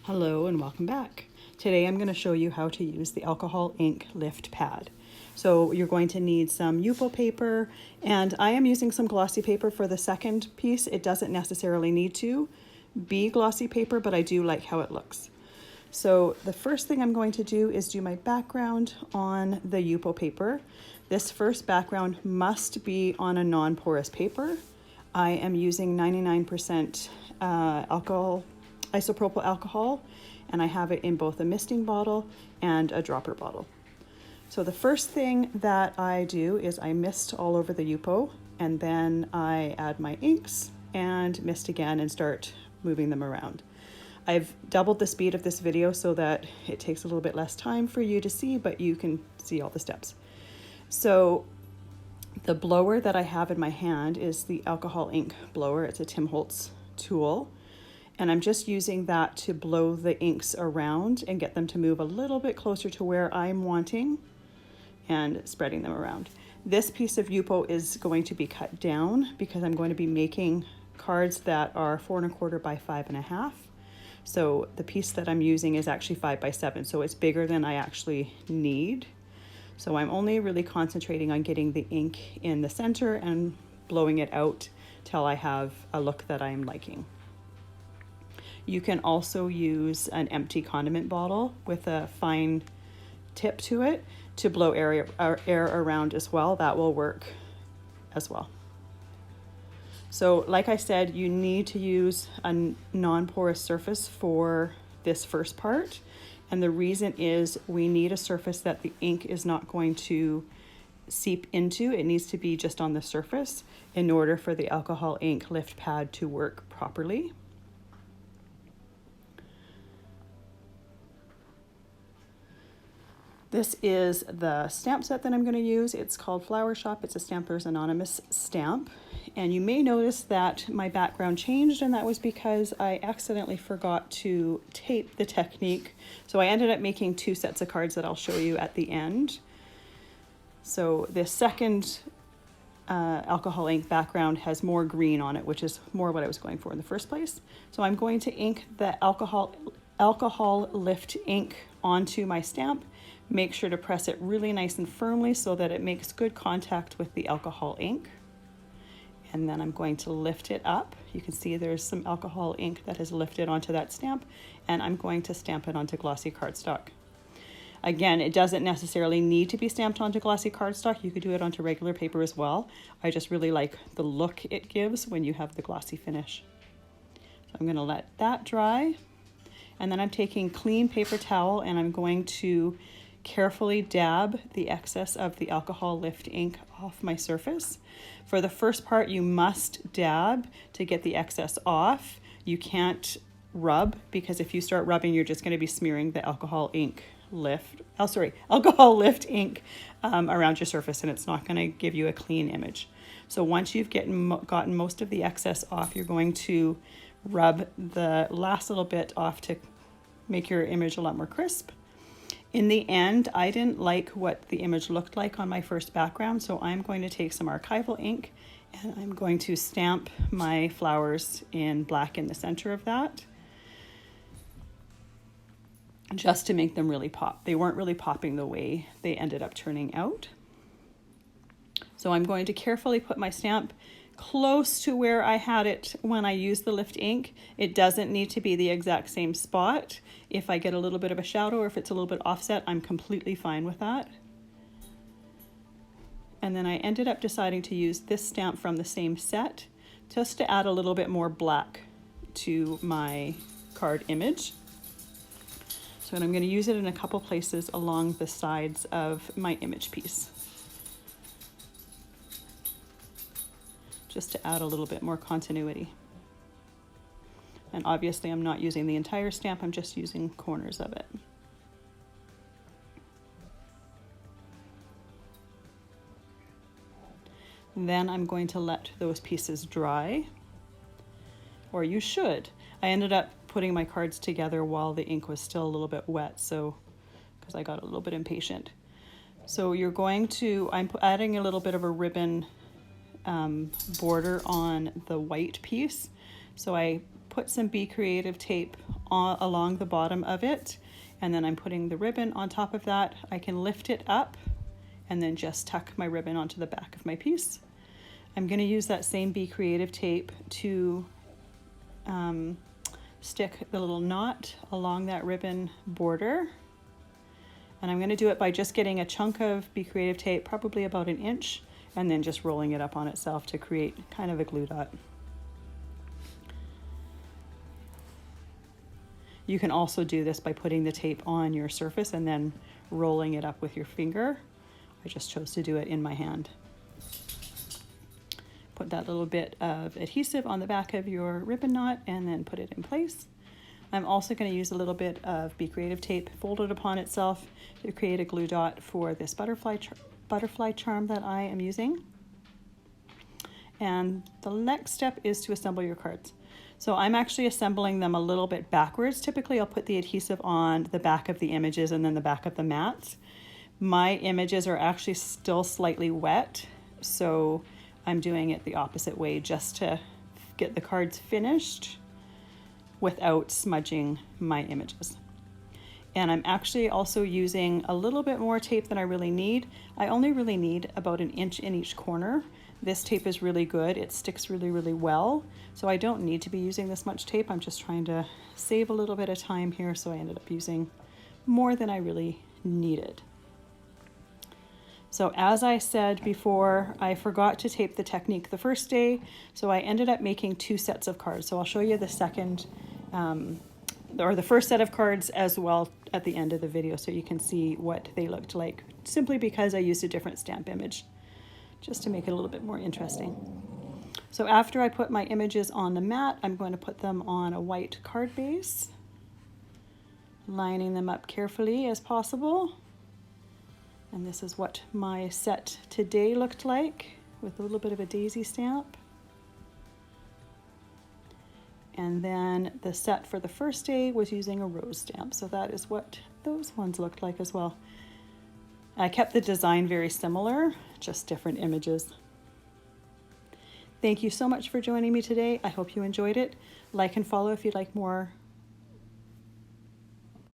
Hello and welcome back. Today I'm going to show you how to use the alcohol ink lift pad. So you're going to need some Yupo paper, and I am using some glossy paper for the second piece. It doesn't necessarily need to be glossy paper, but I do like how it looks. So the first thing I'm going to do is do my background on the Yupo paper. This first background must be on a non-porous paper. I am using 99% isopropyl alcohol, and I have it in both a misting bottle and a dropper bottle. So the first thing that I do is I mist all over the Yupo, and then I add my inks and mist again and start moving them around. I've doubled the speed of this video so that it takes a little bit less time for you to see, but you can see all the steps. So the blower that I have in my hand is the alcohol ink blower. It's a Tim Holtz tool. And I'm just using that to blow the inks around and get them to move a little bit closer to where I'm wanting and spreading them around. This piece of Yupo is going to be cut down because I'm going to be making cards that are 4 1/4 by 5 1/2. So the piece that I'm using is actually 5 by 7, so it's bigger than I actually need. So I'm only really concentrating on getting the ink in the center and blowing it out till I have a look that I'm liking. You can also use an empty condiment bottle with a fine tip to it to blow air around as well. That will work as well. So like I said, you need to use a non-porous surface for this first part. And the reason is we need a surface that the ink is not going to seep into. It needs to be just on the surface in order for the alcohol ink lift pad to work properly. This is the stamp set that I'm going to use. It's called Flower Shop. It's a Stampers Anonymous stamp. And you may notice that my background changed, and that was because I accidentally forgot to tape the technique. So I ended up making 2 sets of cards that I'll show you at the end. So this second alcohol ink background has more green on it, which is more what I was going for in the first place. So I'm going to ink the alcohol lift ink onto my stamp. Make sure to press it really nice and firmly so that it makes good contact with the alcohol ink. And then I'm going to lift it up. You can see there's some alcohol ink that has lifted onto that stamp, and I'm going to stamp it onto glossy cardstock. Again, it doesn't necessarily need to be stamped onto glossy cardstock. You could do it onto regular paper as well. I just really like the look it gives when you have the glossy finish. So I'm going to let that dry. And then I'm taking clean paper towel and I'm going to carefully dab the excess of the alcohol lift ink off my surface. For the first part, you must dab to get the excess off. You can't rub, because if you start rubbing, you're just going to be smearing the alcohol lift ink around your surface, and it's not going to give you a clean image. So once you've gotten most of the excess off, you're going to rub the last little bit off to make your image a lot more crisp. In the end, I didn't like what the image looked like on my first background, so I'm going to take some archival ink and I'm going to stamp my flowers in black in the center of that, just to make them really pop. They weren't really popping the way they ended up turning out. So I'm going to carefully put my stamp close to where I had it when I used the lift ink. It doesn't need to be the exact same spot. If I get a little bit of a shadow or if it's a little bit offset, I'm completely fine with that. And then I ended up deciding to use this stamp from the same set just to add a little bit more black to my card image. So I'm going to use it in a couple places along the sides of my image piece, just to add a little bit more continuity. And obviously I'm not using the entire stamp, I'm just using corners of it. Then I'm going to let those pieces dry, or you should. I ended up putting my cards together while the ink was still a little bit wet, so because I got a little bit impatient. So I'm adding a little bit of a ribbon border on the white piece. So I put some Be Creative tape along the bottom of it, and then I'm putting the ribbon on top of that. I can lift it up and then just tuck my ribbon onto the back of my piece. I'm going to use that same Be Creative tape to stick the little knot along that ribbon border. And I'm going to do it by just getting a chunk of Be Creative tape, probably about an inch, and then just rolling it up on itself to create kind of a glue dot. You can also do this by putting the tape on your surface and then rolling it up with your finger. I just chose to do it in my hand. Put that little bit of adhesive on the back of your ribbon knot and then put it in place. I'm also going to use a little bit of Be Creative tape folded upon itself to create a glue dot for this butterfly charm that I am using. And the next step is to assemble your cards. So I'm actually assembling them a little bit backwards. Typically I'll put the adhesive on the back of the images and then the back of the mats. My images are actually still slightly wet, so I'm doing it the opposite way just to get the cards finished without smudging my images. And I'm actually also using a little bit more tape than I really need. I only really need about an inch in each corner. This tape is really good. It sticks really, really well. So I don't need to be using this much tape. I'm just trying to save a little bit of time here. So I ended up using more than I really needed. So as I said before, I forgot to tape the technique the first day. So I ended up making 2 sets of cards. So I'll show you the second or the first set of cards as well at the end of the video so you can see what they looked like, simply because I used a different stamp image just to make it a little bit more interesting. So after I put my images on the mat, I'm going to put them on a white card base, lining them up carefully as possible. And this is what my set today looked like, with a little bit of a daisy stamp. And then the set for the first day was using a rose stamp. So that is what those ones looked like as well. I kept the design very similar, just different images. Thank you so much for joining me today. I hope you enjoyed it. Like and follow if you'd like more